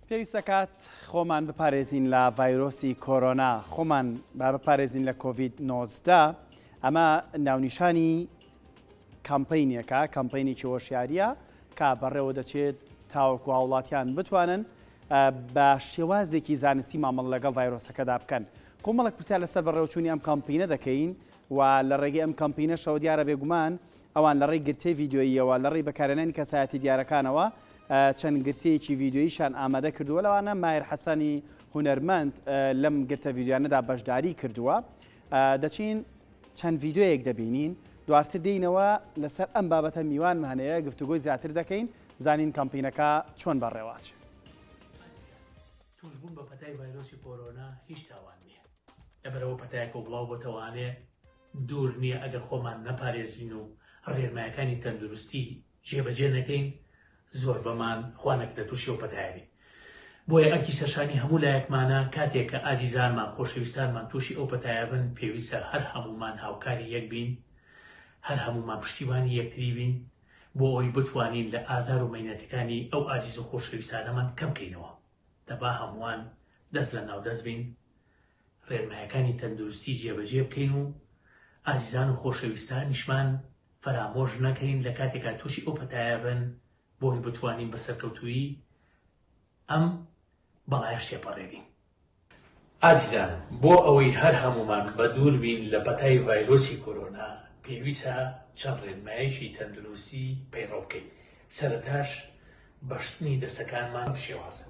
پێویستە کات خۆمان بپارێزین لە ڤایرۆسی کۆرۆنا، خۆمان با بپارێزین لە کۆڤید-19. ئەمە ناونیشانی کامپینێکە، کامپینێکی هۆشیاریە کە بەڕێوە دەچێت تاوەکو هاوڵاتیان بتوانن بە شێوازێکی زانستی مامەڵ لەگەڵ ڤایرۆسەکەدا بکەن. کۆمەڵک پرسیار لەسەر بەڕێوەچوونی ئەم کامپینە دەکەین و لە ڕێگەی ئەم کامپینە شەو دیارە بێگومان ئەوان لە ڕێی گرتەی ڤیددیۆییەوە لە ڕێی بەکارهێنانی کەسایەتی دیارەکانەوە چەند گرتەیەکی ڤیددیۆییشان ئامادە کردووە. لەوانە مایر حەسەنی هونەرمەند لەم گرتە ڤیددیۆیانەدا بەشداری کردووە. دەچین چەند ڤیددیۆیەک دەبینین، دواتر دێینەوە لەسەر ئەم بابەتە میوانمان هەیە گفتوگۆی زیاتر دەکەین، زانین کامپینەکە چۆن بەڕێواچ. توشبوون بە پەتای ڤایرۆسی کۆرۆنا هیچ تاوان نییە، لەبەرەوە پەتایەکە و بڵاو بۆتەوانێ دوور نییە ئەگەر خۆمان نەپارێزین و ڕێنمایەکانی تەندروستی جێبەجێ نەکەین زۆر بەمان خوانێک لە تووشی و پەتایری. بۆیە ئەرکی سەرشانی هەموو لایەکمانە کاتێک کە ئازیزانمان خۆشەویستانمان تووشی ئەو پەتایە بن پێویستە هەر هەمومان هاوکاری یەک بین، هەر هەمومان پشتیوانی یەکتری بین بۆ ئەوی بتوانین لە ئازار و مەینەتەکانی ئەو ئازیز و خۆشەویستانەمان کەمکەینەوە. دەبا هەمووان دەست لە ناودەست بین، ڕێنمایەکانی تەندروستی جێبەجێ بکەین و ئازیزان و خۆشەویستانیشمان فەرامۆژ نەکەین لە کاتێکا تووشی ئەو پەتایە بن بۆی بتوانین بە سەرکەوتووی ئەم بەڵایە تێپەڕێنین. ئازیزانم، بۆ ئەوەی هەر هەمومان بە دوور بین لە پەتای ڤایرۆسی کۆرۆنا پێویستە چەند ڕێنمایشی تەندروستی پەیڕەو بکەین. سەرەتاش بەشتنی دەستەکانمان شێوازە.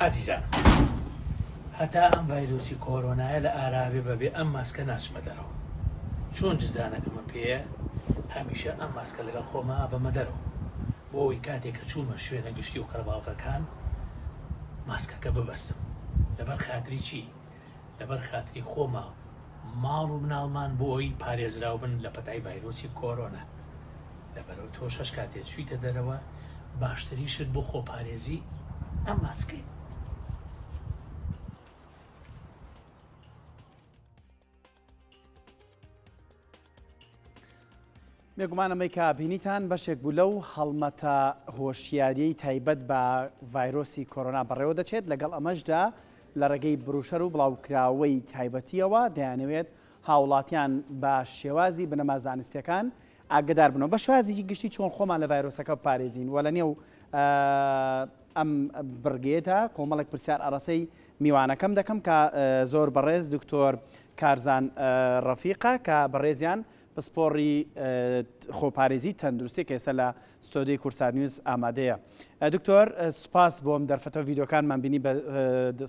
ئازیزان، هەتا ئەم ڤایرۆسی کۆرۆنایە لە ئاراوێ بەبێ ئەم ماسکە ناچمە دەرەوە. چۆن جزانەکەمە پێیە هەمیشە ئەم ماسکە لەگەڵ خۆما بەمە دەرەوە بۆ ئەوی کاتێک کە چوومە شوێنە گشتی و قەرەباڵغەکان ماسکەکە ببەستم. لەبەر خاتری چی؟ لەبەر خاتری خۆما، ماڵ و مناڵمان بۆ ئەوی پارێزراو بن لە پەتای ڤایرۆسی کۆرۆنا. لەبەرەوە تۆ شەش کاتێک چوویتە دەرەوە باشتریشت بۆ خۆپارێزی ئەم ماسکەی. بێگومانەمەی کە بینیتان بەشێک بوو لەو هەڵمەتە هۆشیاریەی تایبەت بە ڤایرۆسی کۆرۆنا بەڕێوە دەچێت. لەگەڵ ئەمەشدا لە ڕێگەی بروشەر و بڵاوکراوەی تایبەتیەوە دەیانەوێت هاوڵاتیان بە شێوازی بنەما زانستیەکان ئاگدار بنەوە بە شێوازی گشتی چۆن خۆمان لە ڤایرۆسەکە بپارێزین. و لە نێو ئەم بڕگێتە کۆمەڵێک پرسیار ئەڕەسەی میوانەکەم دەکەم کە زۆر بەڕێز دکتۆر کارزان ڕەفیقە کە بەڕێزیان پسپۆڕی خۆپارێزی تەندروستی کە ئێستا لە ستۆدیۆی کورسات نیوز ئامادەیە. دکتۆر سوپاس بۆم دەرفەتەوە ڤیددیۆکانمان بینی بە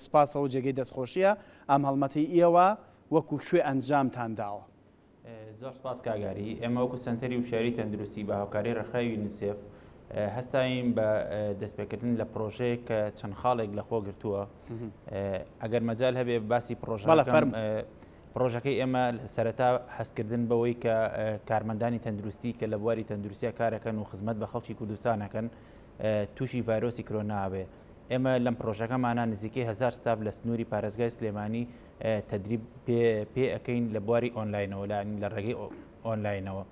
سوپاسەوە جێگەی دەستخۆشیە ئەم هەڵمەتەی ئێوە وەکو شوێ ئەنجامتان داوە. زۆر سپاس کاگاری. ئێمە وەکو سنتەری وشاری تەندروستی بە هاوکاری ڕێکخراوی یونیسێف هەستاوین بە دەستپێکردن لە پرۆژەیە کە چەند خاڵێک لەخۆ گرتووە. ئەگەر مەجال هەبێ باسی پرۆژەکەی ئێمە سەرەتا حەزکردن بەوەی کە کارمەندانی تەندروستی کە لە بواری تەندروستیە کارەکەن و خزمەت بە خەڵکی کوردستانەکەن تووشی ڤایرۆسی کۆرۆنا بێ. ئێمە لەم پرۆژەکەمانە نزیکەی 1000 ستاف لە سنووری پارێزگای سلێمانی تەدریب پێ ئەەکەین لە بواری ئۆنلاینەوە لە ڕێگەی ئۆنلاینەوە.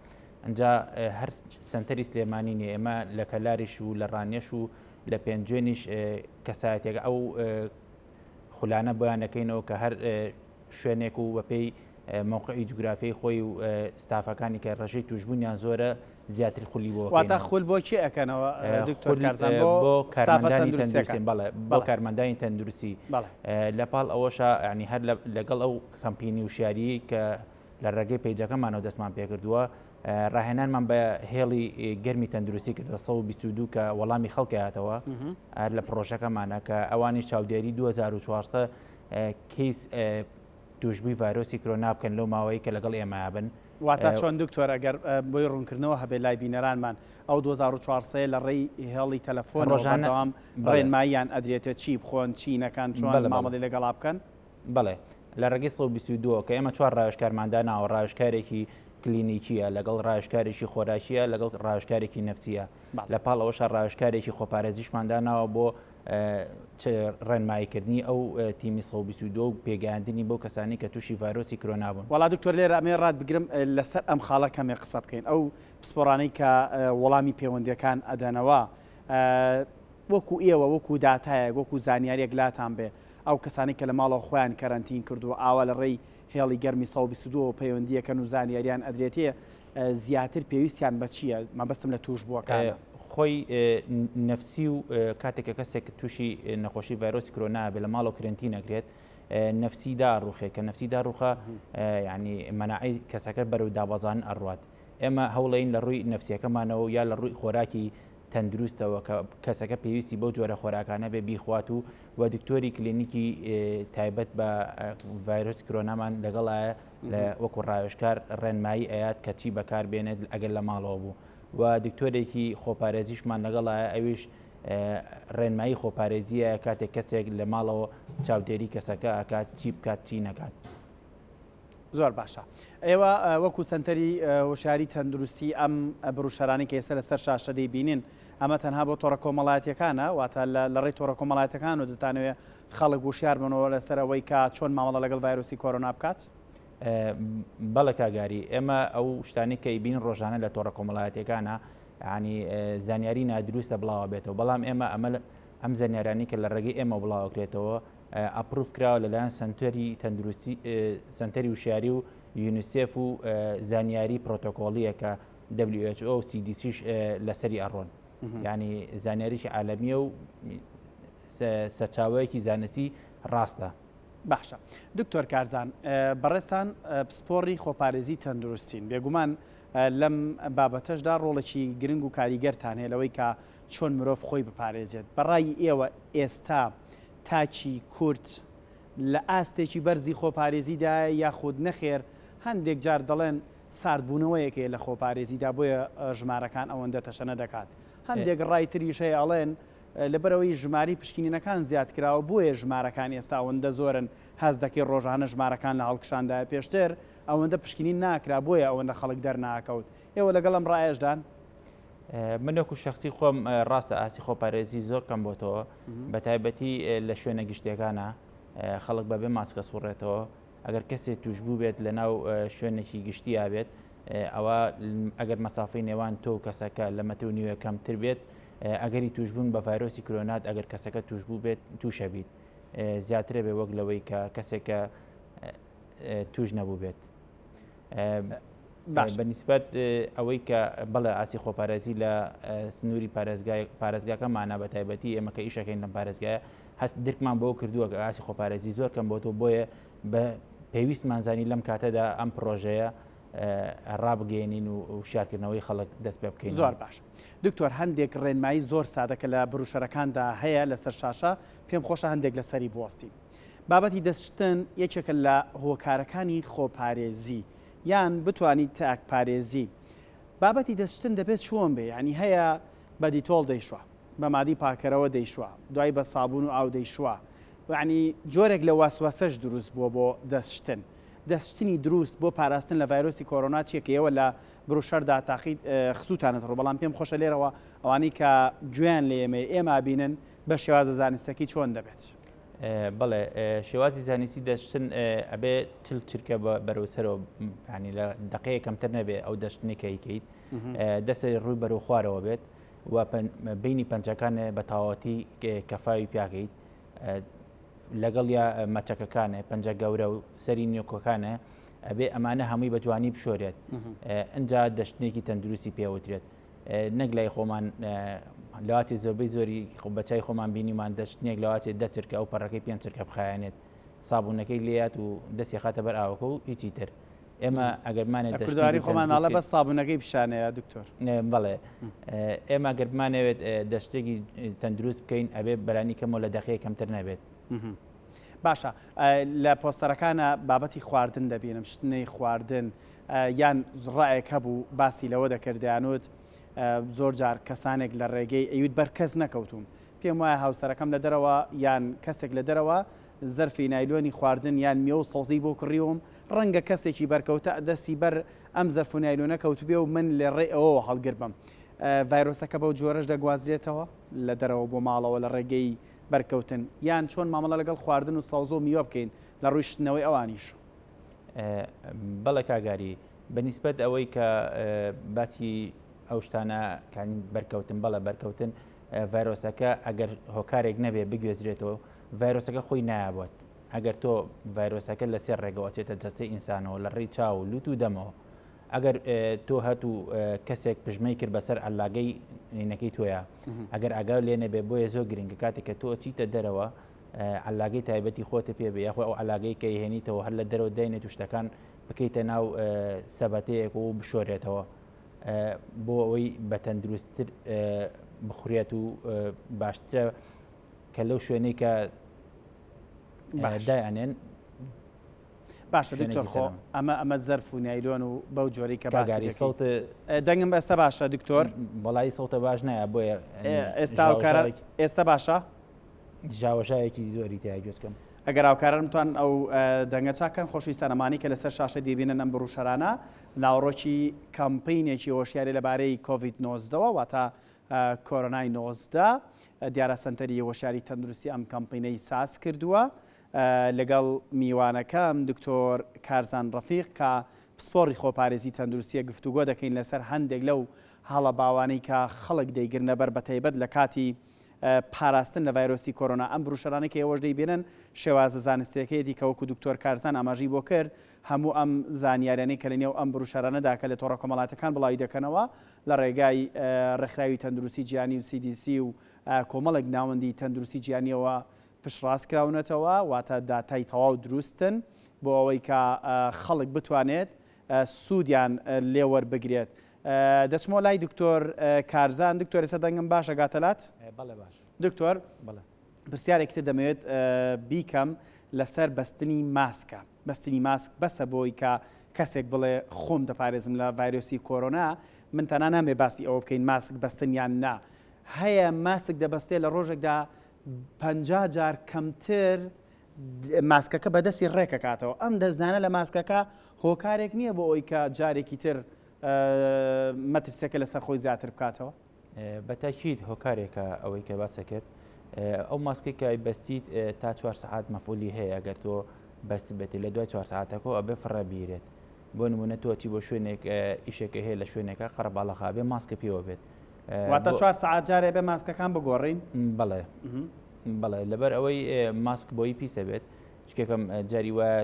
ئەجا هەر سنتەری سلێمانی نیە، ئێمە لە کەلاریش و لە ڕانیەش و لە پێنجێنیش کەسایەتێک ئەو خولانە بۆیانەکەینەوە کە هەر شوێنێک و بەپێی موقعی جوگرافیای خۆی و ستافەکانی کە ڕێژەی توشبوونیان زۆرە زیاتر خولی بۆ واتە خول بۆ چی ئەەکەنەوە دکتۆر کارزان بۆ کارمەندانی تەندروستی بۆ کارمەندانی تەندروستی لەپاڵ ئەوەشە ینی هەر لەگەڵ ئەو کەمپینی وشیاری کە لە ڕێگەی پەیجەکەمانەوە دەستمان پێ کردووە ڕاهێنانمان بە هێڵی گەرمی تەندروستی کە 1922 کە وەڵامی خەڵکی هاتەوە لە پرۆژەکەمانە کە ئەوانی چاودێری 2400 کەیس توشبووی ڤایرۆسی کۆرۆنا بکەن لەو ماوەی کە لەگەڵ ئێمە بن. واتە چۆن دکتۆر ئەگەر بۆی ڕوونکردنەوە هەبێ لای بینەرانمان ئەو 2400 لە ڕێی هێڵی تەلەفۆن ڕۆژانەوام ڕێنماییان ئەدرێتە چی بخۆن چینەکان چۆن مامەڵی لەگەڵا بکەن؟ بڵێ لە ڕێگەی 122 کە ئێمە چوار ڕاوێژکارماندا ناوە ڕاوێژکارێکی کلینیکیە لەگەڵ ڕاوێژکارێکی خۆراکیە لەگەڵ ڕاوێژکارێکی نەفسیە لە پاڵ ئەوەش ڕاوێژکارێکی خۆپارێزیشماندا ناوە بۆ ڕێنماییکردنی ئەو تیمی 122 و پێگەیاندنی بەو کەسانی کە تووشی ڤایرۆسی کۆرۆنا بوون. وڵا دکتۆر لێرە ئەمێ ڕات بگرم لەسەر ئەم خاڵە کەمێ قسە بکەین ئەو پسپۆرانەی کە وەڵامی پەیوەندیەکان ئەدەنەوە وەکو ئێوە وەکو داتایە وەکو زانیاریەک لاتان بێ ئەو کەسانی کە لە ماڵەوە خۆیان کەرەنتین کردو ئاوا لە ڕێی هێڵی گەرمی 122 پەیوەندیەکەن و زانیاریان ئەدرێتێ زیاتر پێویستیان بە چییە؟ مەبەستم لە توش بووەکانە. خۆی نەفسی و کاتێکە کەسێک تووشی نەخۆشی ڤایرۆسی کۆرۆنا بێ لە ماڵەوە کرنتی نەگرێت نەفسیدا ڕوخێ کە نەفسیدا ڕوخە ینی مەناعی کەسەکە بەرەو دابەزان ئەڕوات. ئێمە هەوڵین لە ڕووی نەفسیەکەمانەوە یا لە ڕووی خۆراکی تەندروستەوە کە کەسەکە پێویستی بەو جۆرە خۆراکانە بێ بیخوات و دکتۆری کلینیکی تایبەت بە ڤایرۆسی کۆرۆنامان لەگەڵایە لە وەکو ڕاوێژکار ڕێنمایی ئەیات کە چی بەکار بێنێت ئەگەر لە ماڵەوە بوو و دکتۆرێکی خۆپارێزیشمان لەگەڵایە ئەویش ڕێنمایی خۆپارێزیە کاتێک کەسێک لە ماڵەوە چاودێری کەسەکە ئەکات چی بکات چی نەکات. زۆر باشە. ئێوە وەکو سنتەری هۆشیاری تەندروستی ئەم بروشەرانی کە ئێستا لەسەر شاشە دەیبینین ئەمە تەنها بۆ تۆڕە کۆمەڵایەتیەکانە واتە لە ڕێی تۆڕە کۆمەڵایەتەکان و دەتانەوێت خەڵک وشیار بنەوە لەسەر ئەوەی کە چۆن مامەڵە لەگەڵ ڤایرۆسی کۆرۆنا بکات؟ بەڵێ کاگاری ئێمە ئەو شتانی کە بین ڕۆژانە لە تۆڕە کۆمەڵایەتەکانە ینی زانیاری نادروستە بڵاوە بێتەوە بەڵام ئێمە ئەم زانیارانی کە لە ڕێگەی ئێمە بڵاوکرێتەوە ئەپروف کراوە لەلایەن سنتەری تەندروستی سنتەری وشیاری و یونیسف و زانیاری پرۆتۆکۆڵیە کە WHO و CDCش لەسەری ئەڕۆن ینی زانیاریی عالەمیە و سەرچاوەیەکی زانستی ڕاستە. باشە دکتۆر کارزان بەڕێستان پسپۆڕی خۆپارێزی تەندروستین بێگومان لەم بابەتەشدا ڕۆڵێکی گرنگ و کاریگەرتان هەیە لەوەی کە چۆن مرۆڤ خۆی بپارێزێت بەڕای ئێوە ئێستا تاچی کورت لە ئاستێکی بەرزی خۆپارێزیدا یاخود نەخێر هەندێک جار دەڵێن ساردبوونەوەیەکێ لە خۆپارێزیدا بۆیە ژمارەکان ئەوەندە تەشەنە دەکات هەندێک ڕای تریش هەیە ئەڵێن لەبەرەوەی ژماری پشکنینەکان زیاد کراوە بۆیە ژمارەکان ئێستا ئەوەندە زۆرن هەز دەکەی ڕۆژانە ژمارەکان لە هەڵکشاندایە پێشتر ئەوەندە پشکنین ناکرا بۆیە ئەوەندە خەڵک دەرناکەوت ئێوە لەگەڵ ئەم ڕایەشدان منەکو شخصی خۆم ڕاستە ئاسی خۆپارێزی زۆر کەم بۆتەوە بە تایبەتی لە شوێنە گشتەکانە خەڵک بەبێ ماسکە سوڕێتەوە ئەگەر کەسێک توش بوو بێت لە ناو شوێنێکی گشتی یابێت ئەوە ئەگەر مەسافەی نێوان تۆ کەسەکە لە مەتر و نیوە کەمتر بێت ئەگەری توشبوون بە ڤایرۆسی کۆرۆنات ئەگەر کەسەکە توش بوو بێت تووشە بیت زیاترە بێ وەک لەوەی کە کەسێکە توش نەبوو بێت. بەنسبەت ئەوەی کە بەڵێ ئاسی خۆپارێزی لە سنووری پارێزگاکەمانە بە تایبەتی ئێمە کە ئیشەکەین لەم پارێزگایە هەست درکمان بۆ کردووە کە ئاسی خۆپارێزی زۆر کەم بۆتەوە بۆیە بە پێویستمانزانی لەم کاتەدا ئەم پرۆژەیە ڕابگەێنین و شارکردنەوەی خەڵک دەست پێ بکەین. زۆر باش دکتۆر هەندێک ڕێنمایی زۆر سادەکە لە بروشەرەکاندا هەیە لەسەر شاشە پێم خۆشە هەندێک لەسەری بوەستی بابەتی دەستشتن یەکێکە لە هۆکارەکانی خۆپارێزی یان بتوانیت تاکپارێزی بابەتی دەستشتن دەبێت چۆن بێ ینی هەیە بە دیتۆڵ دەیشوە بە مادی پاکەرەوە دەیشوە دوای بە سابوون و ئاو دەیشوە ینی جۆرێک لە واسواسەش دروست بووە بۆ دەستشتن دەستشتنی دروست بۆ پاراستن لە ڤایرۆسی کۆرۆنا چیەکەوە لە بروشەردا تاقیید خستوتانت ڕۆ بەڵام پێم خۆشە لێرەوە ئەوانەی کە گوێیان لە ئێمە بینن بە شێوازە زانستەکەی چۆن دەبێت. بەڵێ شێوازی زانستی دەشتن ئەبێ چرکە بەرەوسەرەوە ینی لە دقەیە کەمتر نەبێ ئەو دەشتنێکیکەیت دەستی ڕووی بەرەو خوارەوە بێت و بینی پەنجەکانە بە تاواتی کەفاوی پیاکەیت لەگەڵ یا مەچەکەکانە پەنجە گەورە و سەری نیۆکۆکانە ئەبێ ئەمانە هەمووی بە جوانی بشۆرێت ئەجا دەشتێکی تەندروستی پێوترێت نەک لای خۆمان لەواتی زۆربەی زۆری بەچای خۆمان بینیمان دەشتێک لەواتی دەچرکە ئەو پەڕەکەی پێنج چرکە بخایانێت سابوونەکەی لێات و دەستی خاتە بەر ئاوەکە و هیچی تر ئێمە ئەگەرمانێت کوردواری خۆمانناڵە بە سابوونەکەی پیشانەیە دکتۆر بەڵێ ئێمە ئەگەرمانەوێت دەشتێکی تەندروست بکەین ئەبێ بەرانی کەمەوە لە دەقەیە کەمتر نەبێت. باشە لە پۆستەرەکانە بابەتی خواردن دەبینم شتنەی خواردن یان ڕایەک هەبوو باسی لەوە دەکردیانوت زۆر جار کەسانێک لە ڕێگەی ئەویت بەرکەس نەکەوتوم پێم وایە هاوسەرەکەم لە دەرەوە یان کەسێک لە دەرەوە زەرفی نایلۆنی خواردن یان میوە و سەوزی بۆ کڕیوم ڕەنگە کەسێکی بەرکەوتە دەستی بەر ئەم زەرف و نایلۆنە کەوت بێ و من لە ڕێ ئەوەوە هەڵگر بم ڤایرۆسەکە بەو جۆرەش دەگوازرێتەوە لە دەرەوە بۆ ماڵەوە لە ڕێگەی بەرکەوتن یان چۆن مامەڵە لەگەڵ خواردن و سەوز و میوە بکەین لە ڕووی شتنەوەی ئەوانیش بەڵێ کاگاری بەنسبەت ئەوەی کە باسی ئەو شتانە بەرکەوتن بەڵە بەرکەوتن ڤایرۆسەکە ئەگەر هۆکارێک نەبێ بگوێزرێتەوە ڤایرۆسەکە خۆی نایابێت ئەگەر تۆ ڤایرۆسەکە لەسێر ڕێگەوەچێتە جەستەی ئینسانەوە لە ڕێی چاو و لوت و دەمەوە ئەگەر تۆ هەتوو کەسێک پژمەی کرد بەسەر ئەلاگەی نینەکەی تۆیە ئەگەر ئاگاو لێ نەبێ بۆیە زۆر گرنگە کاتێک کە تۆ چیتە دەرەوە ئەلاگەی تایبەتی خۆتە پێ بێ یاخۆ ئەو ئەلاگەی کە هێنیتەوە هەر لە دەرەوە داینێت و شتەکان بکەیتە ناو سەبەتەیەک و بشۆرێتەوە بۆ ئەوەی بە تەندروستتر بخورێت و باشترە کە لەو شوێنەی کە دایانێن باشە دکتۆر خۆ ئەمە زەرف و نایلۆن و بەو جۆری کە باسیاری سەوت دەنگم ئێستا باشە دکتۆر بەڵی سەوتە باش نایە بۆیە ئێستا باشە ژاوەژایەکی زۆری تای گوێزکەم ئەگەر هاوکاران بتوان ئەو دەنگە چاکەن خۆشویستانەمانی کە لەسەر شاشە دەبینن ئەم بڕوشەرانە ناوڕۆکی کامپینێکی هۆشیاری لەبارەی کۆڤید 19ەوە واتە کۆرۆنای 19 دیارە سنتەری هۆشیاری تەندروستی ئەم کامپینەی ساز کردووە لەگەڵ میوانەکەم دکتۆر کارزان ڕەفیق کە پسپۆڕی خۆپارێزی تەندروستیە گفتوگۆ دەکەین لەسەر هەندێک لەو هەڵە باوانەی کە خەڵک دەیگرنە بەر بە تایبەت لە کاتی پاراستن لە ڤایرۆسی کۆرۆنا ئەم بروشەرانەی کە ئێوەش دەیبێنن شێوازە زانستیەکەیەتی کە وەکو دکتۆر کارزان ئاماژی بۆ کرد هەموو ئەم زانیاریانەی کە لە نێو ئەم بروشەرانەدا کە لە تۆڕە کۆمەڵاتەکان بڵاوی دەکەنەوە لە ڕێگای ڕێکخراوی تەندروستی جیهانی و CDC و کۆمەڵێک ناوەندی تەندروستی جیهانیەوە پشتڕاستکراونەتەوە واتە داتای تەواو دروستن بۆ ئەوەی کە خەڵک بتوانێت سوودیان لێوەربگرێت دەچمەوە لای دکتۆر کارزان دکتۆر ئێستا دەنگم باشە گاتەلات دکتۆر پرسیارێکتر دەمەوێت بیکەم لەسەر بەستنی ماسکە بەستنی ماسک بەسە بۆی کە کەسێک بڵێ خۆم دەپارێزم لە ڤایرۆسی کۆرۆنا من تەنها نامێ باسی ئەوە بکەین ماسک بەستنیان نا هەیە ماسک دەبەستێ لە ڕۆژێکدا 50 جار کەمتر ماسکەکە بەدەستی ڕێکەکاتەوە ئەم دەستدانە لە ماسکەکە هۆکارێک نییە بۆ ئەوی کە جارێکی تر مەترسیەکە لەسەر خۆی زیاتر بکاتەوە بەتاکید هۆکارێکە ئەوەی کە باسە کرد ئەو ماسکی کە بەستیت تا 4 ساعت مەفعولی هەیە ئەگەر تۆ بەست بێتی لە دوای 4 ساعتەکە ئەبێ فڕە بیرێت بۆ نمونە تۆچی بۆ شوێنێک ئیشێکە هەیە لە شوێنێکە قەرەباڵەخا بێ ماسکە پێوە بێت واتە 4 ساعت جارێ بێ ماسکەکان بگۆڕین بەڵێ بەڵێ لەبەر ئەوەی ماسک بۆی پیسە بێت چکێکم جاری وایە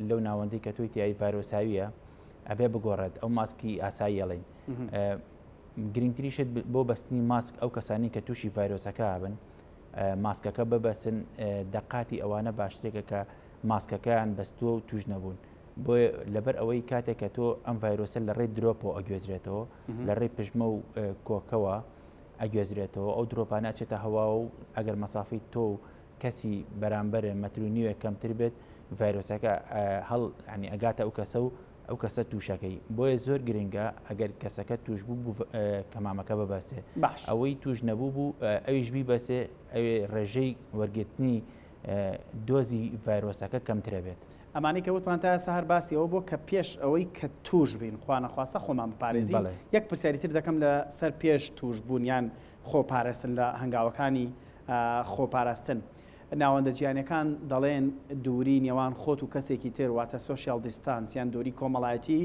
لەو ناوەندەی کە توی تیایی ڤایرۆساویە ئەبێ بگۆڕێت ئەو ماسکی ئاسایی ئەڵێن گرنگتریشت بۆ بەستنی ماسک ئەو کەسانی کە تووشی ڤایرۆسەکە بن ماسکەکە ببەسن دەقاتی ئەوانە باشترێکە کە ماسکەکەیان بەستووە و توش نەبوون بۆیە لەبەر ئەوەی کاتێک کە تۆ ئەم ڤایرۆسە لە ڕێی درۆپەوە ئەگوێزرێتەوە لە ڕێی پژمە و کۆکەوە ئەگوێزرێتەوە ئەو درۆپانە ئەچێتە هەواوە و ئەگەر مەسافی تۆ و کەسی بەرامبەر مەترونیوە کەمتر بێت ڤایرۆسەکە هەڵ ینی ئەگاتە ئەو کەسە و ئەو کەسە تووشەکەی بۆیە زۆر گرنگە ئەگەر کەسەکە توش بوو کەمامەکە ببەسێ ئەوەی توش نەبوو بوو ئەویش بیبەسێ ئەوێ ڕێژەی وەرگرتنی دۆزی ڤایرۆسەکە کەمترە بێت ئەمانی کە وتمان تا سەهر باسی ئەوە بۆ کە پێش ئەوەی کە توش بین خوانەخواسە خۆمان بپارێزی یەک پرسیاریتر دەکەم لە سەر پێش توش بوونیان خۆپارێزن لە هەنگاوەکانی خۆپاراستن ناوەندە جیهانیەکان دەڵێن دووری نێوان خۆت و کەسێکی تر واتە سۆشیال دیستانس یان دووری کۆمەڵایەتی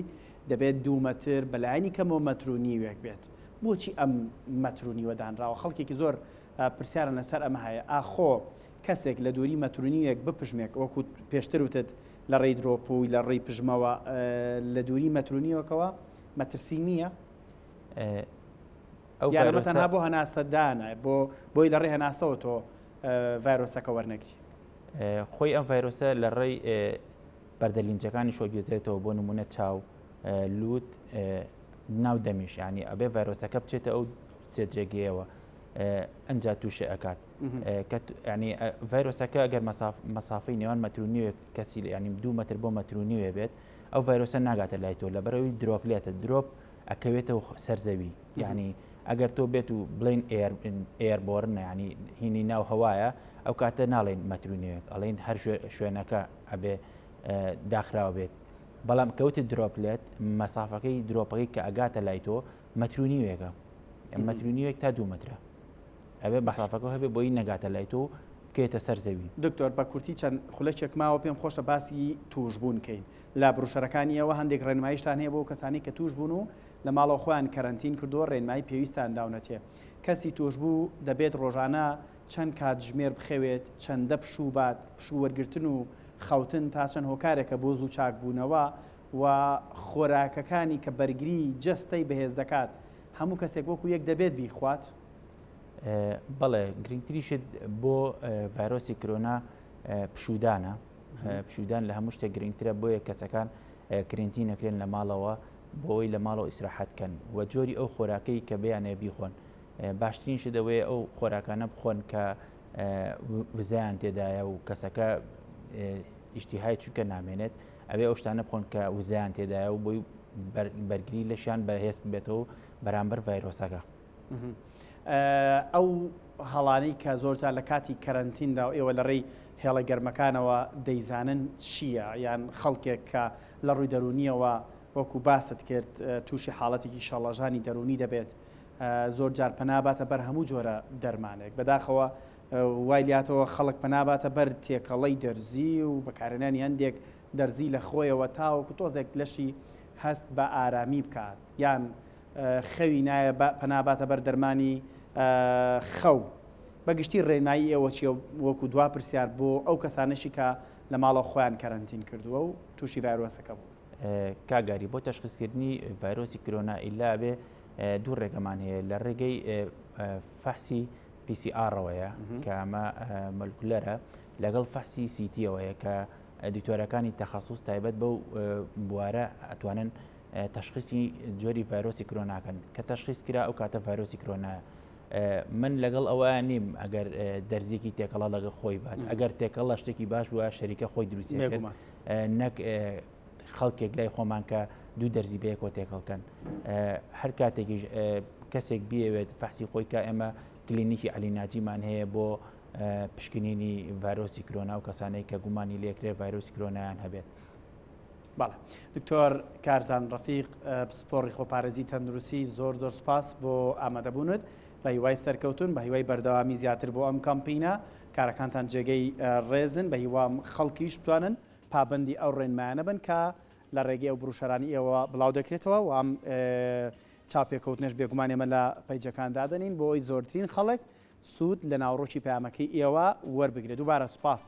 دەبێت 2 مەتر بەلایانی کەمەوە مەتر و نیوێک بێت بۆچی ئەم مەتر و نیوە دانراوە خەڵکێکی زۆر پرسیارە لەسەر ئەمە هەیە ئاخۆ کەسێک لە دووری مەتر و نیوێک بپژمێک وەکو پێشتر وتت لە ڕێی درۆپ و لە ڕێی پژمەوە لە دووری مەتر و نیوەکەوە مەترسی نییە یانەوە تەنها بۆ هەناسەدانە بۆی لە ڕێ هەناسەوە تۆ ڤایرۆسەکە وەرنەگری خۆی ئەم ڤایرۆسە لە ڕێی بەردەلینجەکانی شۆگوێزێتەوە بۆ نمونە چاو لوت ناو دەمیش ینی ئەبێ ڤایرۆسەکە بچێتە ئەو سێجێگەیەوە ئەنج تووشی ئەکات ینی ڤایرۆسەکە ئەگەر مەسافەی نێوان مەترونیوێ کەسی ینی 2 متر بۆ مەترونیوێ بێت ئەو ڤایرۆسە ناگاتە لای تۆ لە بەرەوەی درۆپلێتە درۆپ ئەکەوێتەوە سەرزەوی یعنی ئەگەر تۆ بێت و بڵین ئێربۆرن ینی هینی ناو هەوایە ئەو کاتە ناڵێن مەترونیوێک ئەڵێن هەر شوێنەکە ئەبێ داخراوە بێت بەڵام کەوتی درۆپلێت مەسافەکەی درۆپەکەی کە ئەگاتە لای تۆ مەترونیوێکە مەترونیوێک تا 2 مترە ئەبێ مەسافەکە هەبێ بۆی نەگاتە لای تۆ بکێتە سەر زەوی. دکتۆر بە کورتی چەند خولەکێک ماوە پێم خۆشە باسی توشبوون کەین لە بروشەرەکانیەوە هەندێک ڕێنماییشتان هەیە بۆ کەسانی کە توش بوون و لە ماڵەوە خۆیان کەرەنتین کردووە ڕێنمایی پێویستیان داونەتێ کەسی توشبوو دەبێت ڕۆژانە چەند کاتژمێر بخەوێت چەندە پشوبات پشووەرگرتن و خەوتن تا چەند هۆکارێکە بۆ زوو چاک بوونەوە و خۆراکەکانی کە بەرگری جەستەی بەهێز دەکات هەموو کەسێک وەکو یەک دەبێت بیخوات. بەڵێ گرنگتریشت بۆ ڤایرۆسی کۆرۆنا پشودانە پشودان لە هەموو شتێک گرنگترە بۆیە کەسەکان کرێنتی نەکرێن لە ماڵەوە بۆەوەی لە ماڵەوە ئیسراحەتکەن و جۆری ئەو خۆراکەی کە بەیانێ بیخۆن باشترین شت دەوەیە ئەو خۆراکانە بخۆن کە وزایان تێدایە و کەسەکە ئیشتیهای چووکە نامێنێت ئەوێ ئەو شتانە بخۆن کە وزایان تێدایە و بۆی بەرگری لەشیان بەهێز بێتەوە بەرامبەر ڤایرۆسەکە. ئەو هەڵانەی کە زۆرجار لە کاتی کەرەنتیندا و ئێوە لە ڕێی هێڵە گەرمەکانەوە دەیزانن چییە یان خەڵکێک کە لە ڕووی دەرونیەوە وەکو باست کرد تووشی حاڵەتێکی شەڵەژانی دەرونی دەبێت زۆر جار پەناباتە بەر هەموو جۆرە دەرمانێک بەداخەوە وای لاتەوە خەڵک پەناباتە بەر تێکەڵەی دەرزی و بەکارهێنانی هەندێک دەرزی لە خۆیەوە تاوەکو تۆزێک لەشی هەست بە ئارامی بکات یان خەوی نایە پەناباتە بەر دەرمانی خەو بەگشتی ڕێنایی ئێوە چیە وەکو دوا پرسیار بۆ ئەو کەسانەشی کە لە ماڵە خۆیان کەرەنتین کردووە و تووشی ڤایرۆسەکە بوو. کاگاری بۆ تەشخیصکردنی ڤایرۆسی کۆرۆنا ئیلا بێ دوو ڕێگەمان هەیە لە ڕێگەی فەحسی PCRەوەیە کە ئەمە مەلکولەرە لەگەڵ فەحسی CTەوەیە کە دکتۆرەکانی تەخەسوس تایبەت بەو بوارە ئەتوانن تەشخیصی جۆری ڤایرۆسی کۆرۆناکەن کە تەشخیص کرا ئەو کاتە ڤایرۆسی کۆرۆنایە. من لەگەڵ ئەوە نیم ئەگەر دەرزیکی تێکەڵا لەگە خۆی بات ئەگەر تێکەڵە شتێکی باش بووە شەریکە خۆی دروستی کرد نەک خەڵکێک لای خۆمان کە دوو دەرزی بەیەکەوە تێکەڵکەن هەر کاتێکی کەسێک بیەوێت فەحسی خۆی کە ئێمە کلینیکی عەلیناجیمان هەیە بۆ پشکنینی ڤایرۆسی کۆرۆنا و کەسانەی کە گومانی لێکرێ ڤایرۆسی کۆرۆنایان هەبێت. بەڵێ دکتۆر کارزان ڕەفیق پسپۆڕی خۆپارێزی تەندروستی زۆر سپاس بۆ ئامادەبوونت بە هیوای سەرکەوتن بە هیوای بەردەوامی زیاتر بۆ ئەم کامپینە کارەکانتان جێگەی ڕێزن بە هیوا خەڵکیش بتوانن پابندی ئەو ڕێنمایانە بن کە لە ڕێگەی ئەو بروشەرانی ئێوە بڵاو دەکرێتەوە و ئەم چاپێکەوتنش بێگومان ئێمە لە پەیجەکان دادەنین بۆ ئەوی زۆرترین خەڵک سوود لە ناوڕۆکی پەیامەکەی ئێوە وەربگرێت. دووبارە سوپاس.